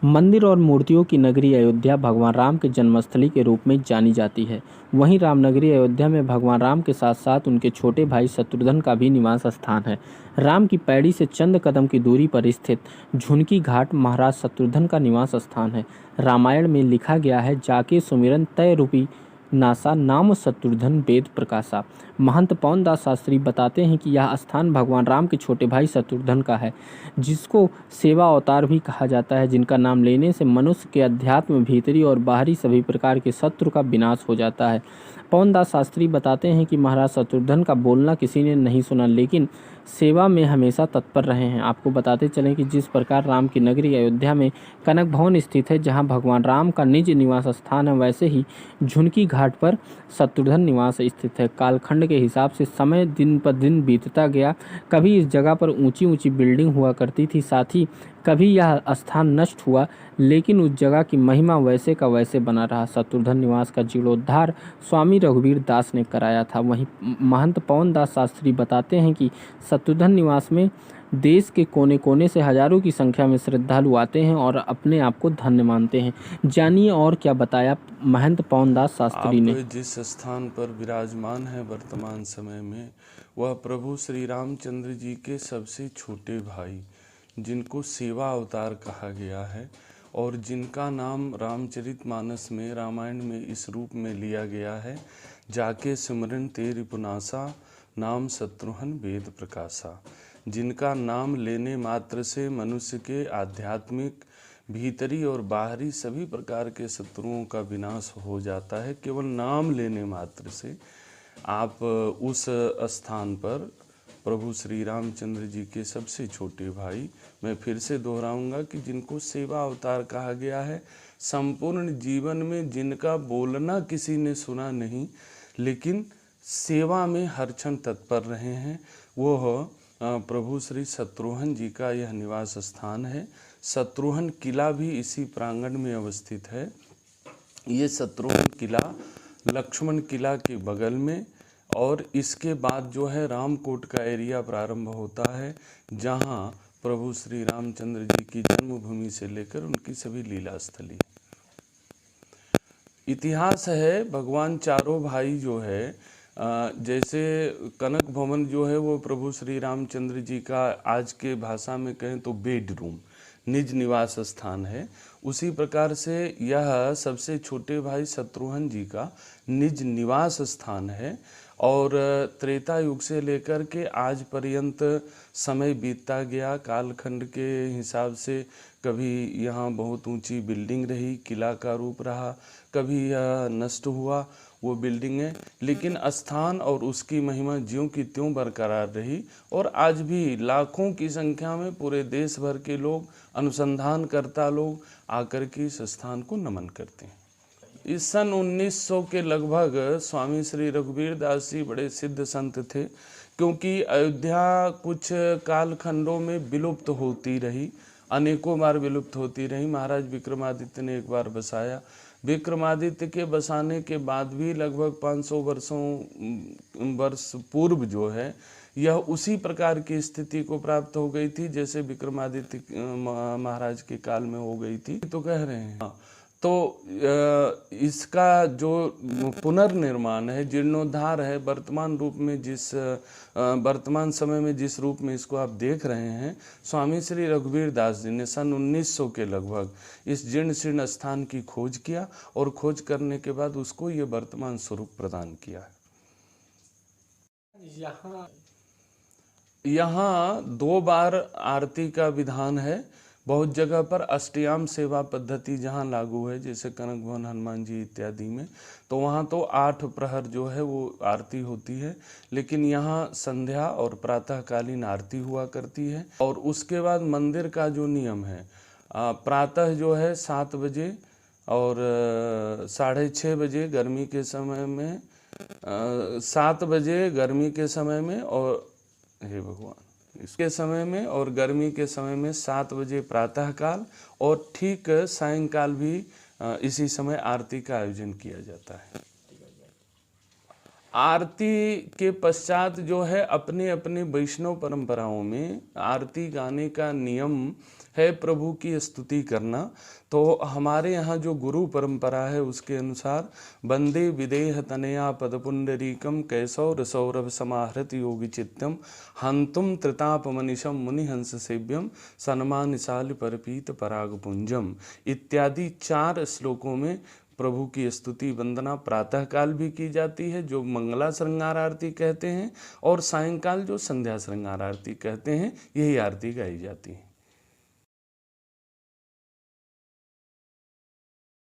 मंदिर और मूर्तियों की नगरी अयोध्या भगवान राम के जन्मस्थली के रूप में जानी जाती है। वहीं रामनगरी अयोध्या में भगवान राम के साथ साथ उनके छोटे भाई शत्रुघ्न का भी निवास स्थान है। राम की पैड़ी से चंद कदम की दूरी पर स्थित झुनकी घाट महाराज शत्रुघ्न का निवास स्थान है। रामायण में लिखा गया है, जाके सुमिरन तय रूपी नासा नाम शत्रुघ्न वेद प्रकाशा। महंत पवन दास शास्त्री बताते हैं कि यह स्थान भगवान राम के छोटे भाई शत्रुघ्न का है, जिसको सेवा अवतार भी कहा जाता है, जिनका नाम लेने से मनुष्य के अध्यात्म, भीतरी और बाहरी सभी प्रकार के शत्रु का विनाश हो जाता है। पवन दास शास्त्री बताते हैं कि महाराज शत्रुघ्न का बोलना किसी ने नहीं सुना, लेकिन सेवा में हमेशा तत्पर रहे हैं। आपको बताते चलें कि जिस प्रकार राम की नगरी अयोध्या में कनक भवन स्थित है, जहां भगवान राम का निज निवास स्थान है, वैसे ही झुनकी घाट पर शत्रुघ्न निवास स्थित है। कालखंड के हिसाब से समय दिन पर दिन बीतता गया। कभी इस जगह पर ऊंची ऊंची बिल्डिंग हुआ करती थी, साथ ही कभी यह स्थान नष्ट हुआ, लेकिन उस जगह की महिमा वैसे का वैसे बना रहा। शत्रुघ्न निवास का जीर्णोद्धार स्वामी रघुवीर दास ने कराया था। वहीं महंत पवन दास शास्त्री बताते हैं कि शत्रुघ्न निवास में देश के कोने कोने से हजारों की संख्या में श्रद्धालु आते हैं और अपने आप को धन्य मानते हैं। जानिए और क्या बताया महंत पवन दास शास्त्री ने। आप जिस स्थान पर विराजमान है वर्तमान समय में, वह प्रभु श्री रामचंद्र जी के सबसे छोटे भाई, जिनको सेवा अवतार कहा गया है और जिनका नाम रामचरितमानस में, रामायण में इस रूप में लिया गया है, जाके सिमरन तेरि पुनासा नाम शत्रुघ्न वेद प्रकाशा। जिनका नाम लेने मात्र से मनुष्य के आध्यात्मिक, भीतरी और बाहरी सभी प्रकार के शत्रुओं का विनाश हो जाता है। केवल नाम लेने मात्र से आप उस स्थान पर प्रभु श्री रामचंद्र जी के सबसे छोटे भाई, मैं फिर से दोहराऊंगा कि जिनको सेवा अवतार कहा गया है, संपूर्ण जीवन में जिनका बोलना किसी ने सुना नहीं, लेकिन सेवा में हर क्षण तत्पर रहे हैं, वो प्रभु श्री शत्रुघ्न जी का यह निवास स्थान है। शत्रुघ्न किला भी इसी प्रांगण में अवस्थित है। ये शत्रुघ्न किला लक्ष्मण किला के बगल में, और इसके बाद जो है रामकोट का एरिया प्रारंभ होता है, जहाँ प्रभु श्री रामचंद्र जी की जन्मभूमि से लेकर उनकी सभी लीला स्थली। इतिहास है, भगवान चारों भाई जो है, जैसे कनक भवन जो है वो प्रभु श्री रामचंद्र जी का आज के भाषा में कहें तो बेडरूम, निज निवास स्थान है। उसी प्रकार से यह सबसे छोटे भाई शत्रुघ्न जी का निज निवास स्थान है। और त्रेता युग से लेकर के आज पर्यंत समय बीतता गया। कालखंड के हिसाब से कभी यहाँ बहुत ऊंची बिल्डिंग रही, किला का रूप रहा, कभी यह नष्ट हुआ वो बिल्डिंगें, लेकिन स्थान और उसकी महिमा ज्यों की त्यों बरकरार रही। और आज भी लाखों की संख्या में पूरे देश भर के लोग, अनुसंधानकर्ता लोग आकर के इस स्थान को नमन करते हैं। इस सन 1900 के लगभग स्वामी श्री रघुवीर दास जी बड़े सिद्ध संत थे, क्योंकि अयोध्या कुछ कालखंडों में विलुप्त होती रही, अनेकों बार विलुप्त होती रही। महाराज विक्रमादित्य ने एक बार बसाया। विक्रमादित्य के बसाने के बाद भी लगभग 500 वर्ष पूर्व जो है, यह उसी प्रकार की स्थिति को प्राप्त हो गई थी जैसे विक्रमादित्य महाराज के काल में हो गई थी। तो कह रहे हैं तो इसका जो पुनर्निर्माण है, जीर्णोद्धार है, वर्तमान रूप में वर्तमान समय में जिस रूप में इसको आप देख रहे हैं, स्वामी श्री रघुवीर दास जी ने सन 1900 के लगभग इस जीर्ण शीर्ण स्थान की खोज किया और खोज करने के बाद उसको ये वर्तमान स्वरूप प्रदान किया। यहाँ 2 बार आरती का विधान है। बहुत जगह पर अष्टयाम सेवा पद्धति जहाँ लागू है, जैसे कनक भवन, हनुमान जी इत्यादि में, तो वहाँ तो 8 प्रहर जो है वो आरती होती है, लेकिन यहाँ संध्या और प्रातःकालीन आरती हुआ करती है। और उसके बाद मंदिर का जो नियम है, प्रातः जो है 7 बजे और 6:30 बजे गर्मी के समय में, 7 बजे गर्मी के समय में, और हे भगवान इसके समय में, और गर्मी के समय में 7 बजे प्रातःकाल, और ठीक सायंकाल भी इसी समय आरती का आयोजन किया जाता है। आरती के पश्चात जो है अपने अपने वैष्णव परंपराओं में आरती गाने का नियम है प्रभु की स्तुति करना। तो हमारे यहाँ जो गुरु परंपरा है उसके अनुसार वंदे विदेह तनया पदपुंडरीकम कैसौर सौरभ समाहृत योगी चित्तम हंतुम त्रितापमनिशम मुनिहंस सेव्यम सन्मानिशाल परपीत परागपुंजम इत्यादि 4 श्लोकों में प्रभु की स्तुति वंदना प्रातःकाल भी की जाती है जो मंगला श्रृंगार आरती कहते हैं, और सायंकाल जो संध्या श्रृंगार आरती कहते हैं, यही आरती गाई जाती है।